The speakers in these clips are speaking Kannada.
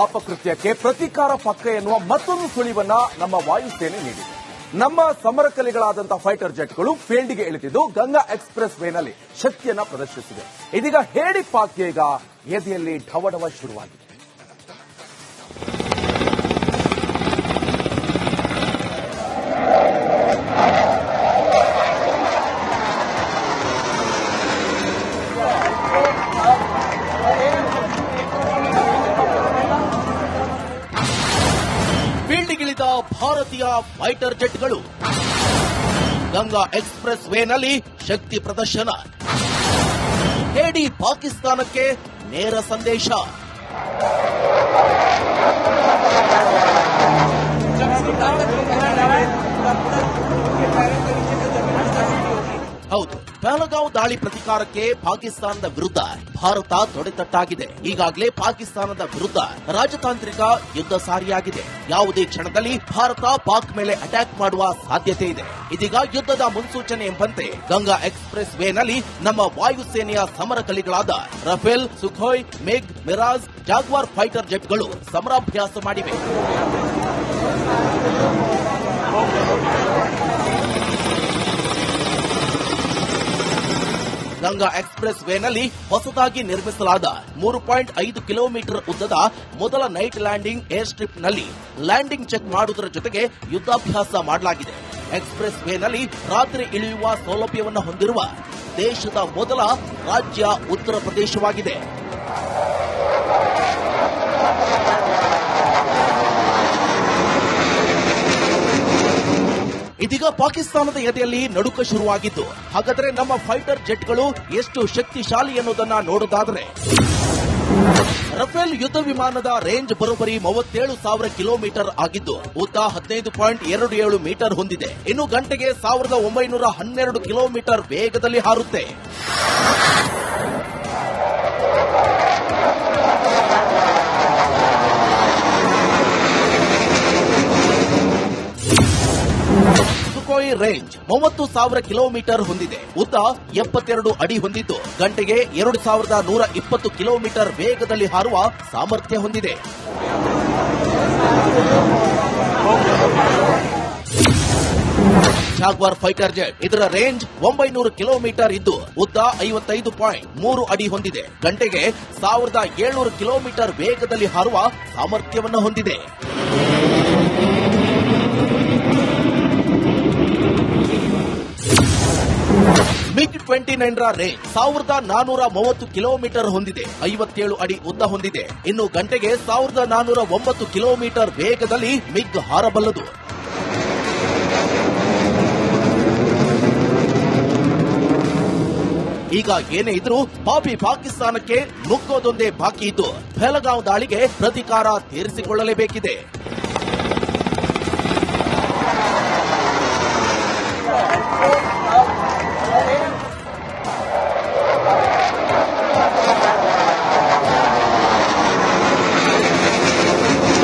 ಅಪಕೃತ್ಯಕ್ಕೆ ಪ್ರತೀಕಾರ ಪಕ್ಕ ಎನ್ನುವ ಮತ್ತೊಂದು ಸುಳಿವನ್ನ ನಮ್ಮ ವಾಯುಸೇನೆ ನೀಡಿದೆ. ನಮ್ಮ ಸಮರಕಲಿಗಳಾದಂತಹ ಫೈಟರ್ ಜೆಟ್ಗಳು ಫೀಲ್ಡ್ಗೆ ಇಳಿದಿದ್ದು ಗಂಗಾ ಎಕ್ಸ್‌ಪ್ರೆಸ್ ವೇನಲ್ಲಿ ಶಕ್ತಿಯನ್ನ ಪ್ರದರ್ಶಿಸಿದೆ. ಇದೀಗ ಹೇಡಿ ಪಾಕ್ಗೆ ಈಗ ಎದೆಯಲ್ಲಿ ಢವಢವ ಶುರುವಾಗಿದೆ. ಫೀಲ್ಡ್ಗಿಳಿದ ಭಾರತೀಯ ಫೈಟರ್ ಜೆಟ್ಗಳು ಗಂಗಾ ಎಕ್ಸ್‌ಪ್ರೆಸ್ ವೇನಲ್ಲಿ ಶಕ್ತಿ ಪ್ರದರ್ಶನ. ಹೇಡಿ ಪಾಕಿಸ್ತಾನಕ್ಕೆ ನೇರ ಸಂದೇಶ. ಹೌದು, ಪಹಲಗಾಂವ್ ದಾಳಿ ಪ್ರತೀಕಾರಕ್ಕೆ ಪಾಕಿಸ್ತಾನದ ವಿರುದ್ಧ ಭಾರತ ತೊಡೆತಟ್ಟಾಗಿದೆ. ಈಗಾಗಲೇ ಪಾಕಿಸ್ತಾನದ ವಿರುದ್ಧ ರಾಜತಾಂತ್ರಿಕ ಯುದ್ಧ ಸಾರಿಯಾಗಿದೆ. ಯಾವುದೇ ಕ್ಷಣದಲ್ಲಿ ಭಾರತ ಪಾಕ್ ಮೇಲೆ ಅಟ್ಯಾಕ್ ಮಾಡುವ ಸಾಧ್ಯತೆ ಇದೆ. ಇದೀಗ ಯುದ್ಧದ ಮುನ್ಸೂಚನೆ ಎಂಬಂತೆ ಗಂಗಾ ಎಕ್ಸ್‌ಪ್ರೆಸ್ ವೇನಲ್ಲಿ ನಮ್ಮ ವಾಯುಸೇನೆಯ ಸಮರಕಲಿಗಳಾದ Rafale, Sukhoi, MiG, Mirage, Jaguar fighter ಜೆಟ್ಗಳು ಸಮರಾಭ್ಯಾಸ ಮಾಡಿವೆ. ಗಂಗಾ ಎಕ್ಸ್‌ಪ್ರೆಸ್ ವೇನಲ್ಲಿ ಹೊಸದಾಗಿ ನಿರ್ಮಿಸಲಾದ 3.5 ಕಿಲೋಮೀಟರ್ ಉದ್ದದ ಮೊದಲ ನೈಟ್ ಲ್ಯಾಂಡಿಂಗ್ ಏರ್ ಸ್ಟ್ರಿಪ್ ನಲ್ಲಿ ಲ್ಯಾಂಡಿಂಗ್ ಚೆಕ್ ಮಾಡುವುದರ ಜೊತೆಗೆ ಯುದ್ಧಾಭ್ಯಾಸ ಮಾಡಲಾಗಿದೆ. ಎಕ್ಸ್‌ಪ್ರೆಸ್ ವೇನಲ್ಲಿ ರಾತ್ರಿ ಇಳಿಯುವ ಸೌಲಭ್ಯವನ್ನು ಹೊಂದಿರುವ ದೇಶದ ಮೊದಲ ರಾಜ್ಯ ಉತ್ತರ ಪ್ರದೇಶವಾಗಿದೆ. ಇದೀಗ ಪಾಕಿಸ್ತಾನದ ಎದೆಯಲ್ಲಿ ನಡುಕ ಶುರುವಾಗಿದ್ದು, ಹಾಗಾದರೆ ನಮ್ಮ ಫೈಟರ್ ಜೆಟ್ಗಳು ಎಷ್ಟು ಶಕ್ತಿಶಾಲಿ ಎನ್ನುವುದನ್ನ ನೋಡೋದಾದರೆ, ರಫೇಲ್ ಯುದ್ಧ ವಿಮಾನದ ರೇಂಜ್ ಬರೋಬ್ಬರಿ 37,000 ಕಿಲೋಮೀಟರ್ ಆಗಿದ್ದು ಉದ್ದ 15.27 ಮೀಟರ್ ಹೊಂದಿದೆ. ಇನ್ನು ಗಂಟೆಗೆ 1912 ಕಿಲೋಮೀಟರ್ ವೇಗದಲ್ಲಿ ಹಾರುತ್ತೆ. ಸುಖೋಯ್ ರೇಂಜ್ 30,000 ಕಿಲೋಮೀಟರ್ ಹೊಂದಿದೆ. ಉದ್ದ 72 ಅಡಿ ಹೊಂದಿದ್ದು ಗಂಟೆಗೆ 2120 ಕಿಲೋಮೀಟರ್ ವೇಗದಲ್ಲಿ ಹಾರುವ ಸಾಮರ್ಥ್ಯ ಹೊಂದಿದೆ. ಜಾಗ್ವಾರ್ ಫೈಟರ್ ಜೆಟ್ ಇದರ ರೇಂಜ್ 900 ಕಿಲೋಮೀಟರ್ ಇದ್ದು ಉದ್ದ 55.3 ಅಡಿ ಹೊಂದಿದೆ. ಗಂಟೆಗೆ 1700 ಕಿಲೋಮೀಟರ್ ವೇಗದಲ್ಲಿ ಹಾರುವ ಸಾಮರ್ಥ್ಯವನ್ನು ಹೊಂದಿದೆ. ಮಿಗ್ 29 ರ ರೇಂಜ್ 1430 ಕಿಲೋಮೀಟರ್ ಹೊಂದಿದೆ. 57 ಅಡಿ ಉದ್ದ ಹೊಂದಿದೆ. ಇನ್ನು ಗಂಟೆಗೆ 1409 ಕಿಲೋಮೀಟರ್ ವೇಗದಲ್ಲಿ ಮಿಗ್ ಹಾರಬಲ್ಲದು. ಈಗ ಏನೇ ಇದ್ರೂ ಪಾಕಿಸ್ತಾನಕ್ಕೆ ನುಗ್ಗೋದೊಂದೇ ಬಾಕಿ ಇದ್ದು ಪಹಲಗಾಂವ್ ದಾಳಿಗೆ ಪ್ರತೀಕಾರ ತೀರಿಸಿಕೊಳ್ಳಲೇಬೇಕಿದೆ.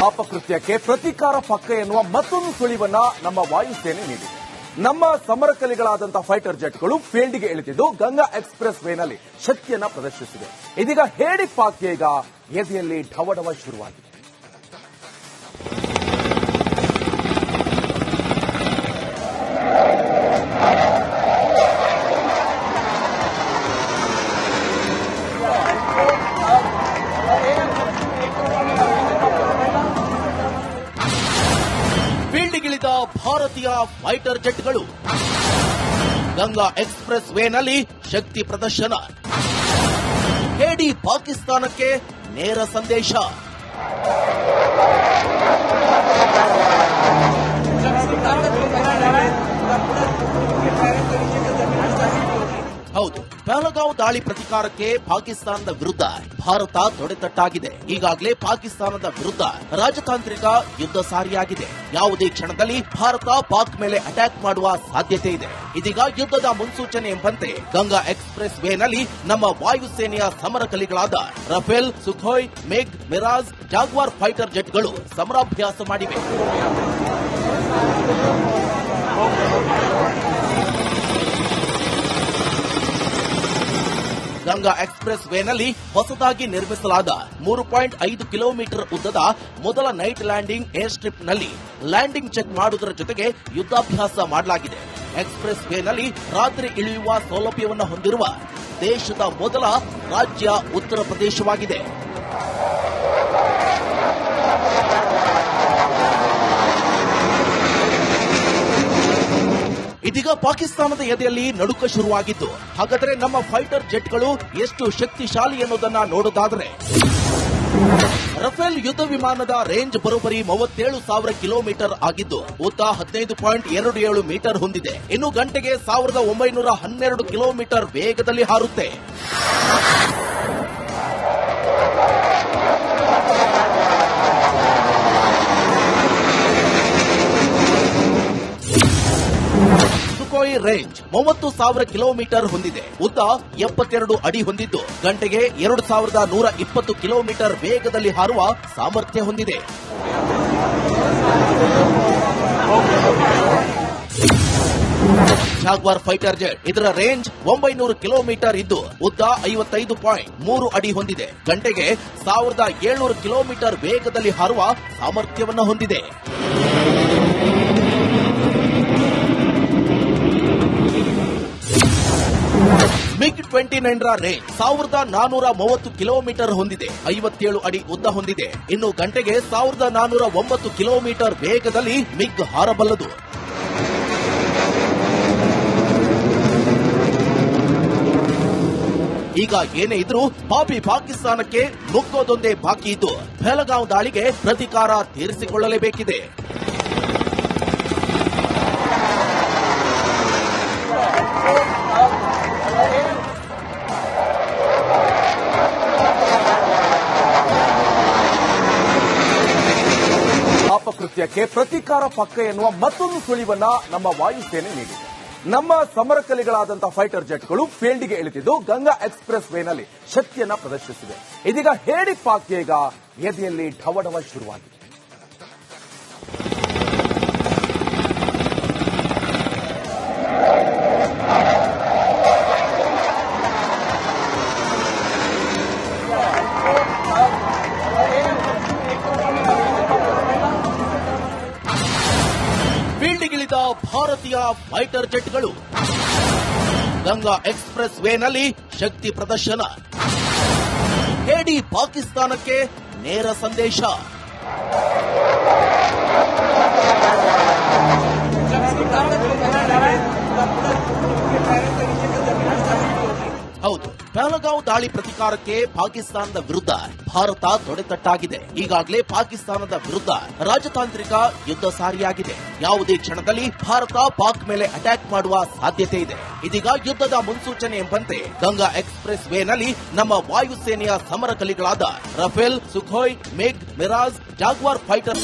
ಅಪಕೃತ್ಯಕ್ಕೆ ಪ್ರತೀಕಾರ ಪಕ್ಕ ಎನ್ನುವ ಮತ್ತೊಂದು ಸುಳಿವನ್ನ ನಮ್ಮ ವಾಯುಸೇನೆ ನೀಡಿದೆ. ನಮ್ಮ ಸಮರಕಲಿಗಳಾದಂತಹ ಫೈಟರ್ ಜೆಟ್ಗಳು ಫೀಲ್ಡ್ಗೆ ಇಳಿದಿದ್ದು ಗಂಗಾ ಎಕ್ಸ್‌ಪ್ರೆಸ್ ವೇನಲ್ಲಿ ಶಕ್ತಿಯನ್ನ ಪ್ರದರ್ಶಿಸಿದೆ. ಇದೀಗ ಹೇಡಿ ಪಾಕ್ಗೆ ಈಗ ಎದೆಯಲ್ಲಿ ಢವಢವ ಶುರುವಾಗಿದೆ. ಫೀಲ್ಡ್ಗಿಳಿದ ಭಾರತೀಯ ಫೈಟರ್ ಜೆಟ್ಗಳು ಗಂಗಾ ಎಕ್ಸ್‌ಪ್ರೆಸ್ ವೇನಲ್ಲಿ ಶಕ್ತಿ ಪ್ರದರ್ಶನ. ಹೇಡಿ ಪಾಕಿಸ್ತಾನಕ್ಕೆ ನೇರ ಸಂದೇಶ. ಹೌದು, ಪಹಲಗಾಂವ್ ದಾಳಿ ಪ್ರತೀಕಾರಕ್ಕೆ ಪಾಕಿಸ್ತಾನದ ವಿರುದ್ಧ ಭಾರತ ತೊಡೆತಟ್ಟಾಗಿದೆ. ಈಗಾಗಲೇ ಪಾಕಿಸ್ತಾನದ ವಿರುದ್ಧ ರಾಜತಾಂತ್ರಿಕ ಯುದ್ಧ ಸಾರಿಯಾಗಿದೆ. ಯಾವುದೇ ಕ್ಷಣದಲ್ಲಿ ಭಾರತ ಪಾಕ್ ಮೇಲೆ ಅಟ್ಯಾಕ್ ಮಾಡುವ ಸಾಧ್ಯತೆ ಇದೆ. ಇದೀಗ ಯುದ್ಧದ ಮುನ್ಸೂಚನೆ ಎಂಬಂತೆ ಗಂಗಾ ಎಕ್ಸ್‌ಪ್ರೆಸ್ ವೇನಲ್ಲಿ ನಮ್ಮ ವಾಯುಸೇನೆಯ ಸಮರಕಲಿಗಳಾದ Rafale, Sukhoi, MiG, Mirage, Jaguar fighter ಜೆಟ್ಗಳು ಸಮರಾಭ್ಯಾಸ ಮಾಡಿವೆ. ಗಂಗಾ ಎಕ್ಸ್ಪ್ರೆಸ್ ವೇನಲ್ಲಿ ಹೊಸದಾಗಿ ನಿರ್ಮಿಸಲಾದ 3.5 ಕಿಲೋಮೀಟರ್ ಉದ್ದದ ಮೊದಲ ನೈಟ್ ಲ್ಯಾಂಡಿಂಗ್ ಏರ್ ಸ್ಟ್ರಿಪ್ ನಲ್ಲಿ ಲ್ಯಾಂಡಿಂಗ್ ಚೆಕ್ ಮಾಡುವುದರ ಜೊತೆಗೆ ಯುದ್ಧಾಭ್ಯಾಸ ಮಾಡಲಾಗಿದೆ. ಎಕ್ಸ್ಪ್ರೆಸ್ ವೇನಲ್ಲಿ ರಾತ್ರಿ ಇಳಿಯುವ ಸೌಲಭ್ಯವನ್ನು ಹೊಂದಿರುವ ದೇಶದ ಮೊದಲ ರಾಜ್ಯ ಉತ್ತರ ಪ್ರದೇಶವಾಗಿದೆ. ಇದೀಗ ಪಾಕಿಸ್ತಾನದ ಎದೆಯಲ್ಲಿ ನಡುಕ ಶುರುವಾಗಿದ್ದು, ಹಾಗಾದರೆ ನಮ್ಮ ಫೈಟರ್ ಜೆಟ್ಗಳು ಎಷ್ಟು ಶಕ್ತಿಶಾಲಿ ಎನ್ನುವುದನ್ನ ನೋಡೋದಾದರೆ, ರಫೇಲ್ ಯುದ್ಧ ವಿಮಾನದ ರೇಂಜ್ ಬರೋಬ್ಬರಿ 37,000 ಕಿಲೋಮೀಟರ್ ಆಗಿದ್ದು ಉದ್ದ 15.27 ಮೀಟರ್ ಹೊಂದಿದೆ. ಇನ್ನು ಗಂಟೆಗೆ 1912 ಕಿಲೋಮೀಟರ್ ವೇಗದಲ್ಲಿ ಹಾರುತ್ತೆ. ಸುಖೋಯ್ ರೇಂಜ್ 30,000 ಕಿಲೋಮೀಟರ್ ಹೊಂದಿದೆ. ಉದ್ದ 72 ಅಡಿ ಹೊಂದಿದ್ದು ಗಂಟೆಗೆ 2,120 ಕಿಲೋಮೀಟರ್ ವೇಗದಲ್ಲಿ ಹಾರುವ ಸಾಮರ್ಥ್ಯ ಹೊಂದಿದೆ. ಜಾಗ್ವಾರ್ ಫೈಟರ್ ಜೆಟ್ ಇದರ ರೇಂಜ್ 900 ಕಿಲೋಮೀಟರ್ ಇದ್ದು ಉದ್ದ 55.3 ಅಡಿ ಹೊಂದಿದೆ. ಗಂಟೆಗೆ 1,700 ಕಿಲೋಮೀಟರ್ ವೇಗದಲ್ಲಿ ಹಾರುವ ಸಾಮರ್ಥ್ಯವನ್ನು ಹೊಂದಿದೆ. ಮಿಗ್ 29 ರ ರೇಂಜ್ 1,430 ಕಿಲೋಮೀಟರ್ ಹೊಂದಿದೆ. 57 ಅಡಿ ಉದ್ದ ಹೊಂದಿದೆ. ಇನ್ನು ಗಂಟೆಗೆ 1,409 ಕಿಲೋಮೀಟರ್ ವೇಗದಲ್ಲಿ ಮಿಗ್ ಹಾರಬಲ್ಲದು. ಈಗ ಏನೇ ಇದ್ರೂ ಪಾಕಿಸ್ತಾನಕ್ಕೆ ನುಗ್ಗೋದೊಂದೇ ಬಾಕಿ ಇದ್ದು ಪಹಲ್ಗಾಂವ್ ದಾಳಿಗೆ ಪ್ರತೀಕಾರ ತೀರಿಸಿಕೊಳ್ಳಲೇಬೇಕಿದೆ. ಅಪಕೃತ್ಯಕ್ಕೆ ಪ್ರತೀಕಾರ ಪಕ್ಕ ಎನ್ನುವ ಮತ್ತೊಂದು ಸುಳಿವನ್ನ ನಮ್ಮ ವಾಯುಸೇನೆ ನೀಡಿದೆ. ನಮ್ಮ ಸಮರಕಲಿಗಳಾದಂತಹ ಫೈಟರ್ ಜೆಟ್ಗಳು ಫೀಲ್ಡ್ಗೆ ಇಳಿದಿದ್ದು ಗಂಗಾ ಎಕ್ಸ್ಪ್ರೆಸ್ ವೇನಲ್ಲಿ ಶಕ್ತಿಯನ್ನ ಪ್ರದರ್ಶಿಸಿದೆ. ಇದೀಗ ಹೇಡಿ ಪಾಕ್ಗೆ ಈಗ ಎದೆಯಲ್ಲಿ ಢವಢವ ಶುರುವಾಗಿದೆ. ಫೀಲ್ಡ್ಗಿಳಿದ ಭಾರತೀಯ ಫೈಟರ್ ಜೆಟ್ಗಳು ಗಂಗಾ ಎಕ್ಸ್ಪ್ರೆಸ್ ವೇನಲ್ಲಿ ಶಕ್ತಿ ಪ್ರದರ್ಶನ. ಹೇಡಿ ಪಾಕಿಸ್ತಾನಕ್ಕೆ ನೇರ ಸಂದೇಶ. ಹೌದು, ಪಹಲ್ಗಾಂವ್ ದಾಳಿ ಪ್ರತೀಕಾರಕ್ಕೆ ಪಾಕಿಸ್ತಾನದ ವಿರುದ್ಧ ಭಾರತ ತೊಡೆತಟ್ಟಾಗಿದೆ. ಈಗಾಗಲೇ ಪಾಕಿಸ್ತಾನದ ವಿರುದ್ಧ ರಾಜತಾಂತ್ರಿಕ ಯುದ್ಧ ಸಾರಿಯಾಗಿದೆ. ಯಾವುದೇ ಕ್ಷಣದಲ್ಲಿ ಭಾರತ ಪಾಕ್ ಮೇಲೆ ಅಟ್ಯಾಕ್ ಮಾಡುವ ಸಾಧ್ಯತೆ ಇದೆ. ಇದೀಗ ಯುದ್ಧದ ಮುನ್ಸೂಚನೆ ಎಂಬಂತೆ ಗಂಗಾ ಎಕ್ಸ್ಪ್ರೆಸ್ ವೇನಲ್ಲಿ ನಮ್ಮ ವಾಯುಸೇನೆಯ ಸಮರಕಲಿಗಳಾದ Rafale, Sukhoi, MiG, Mirage, Jaguar fighter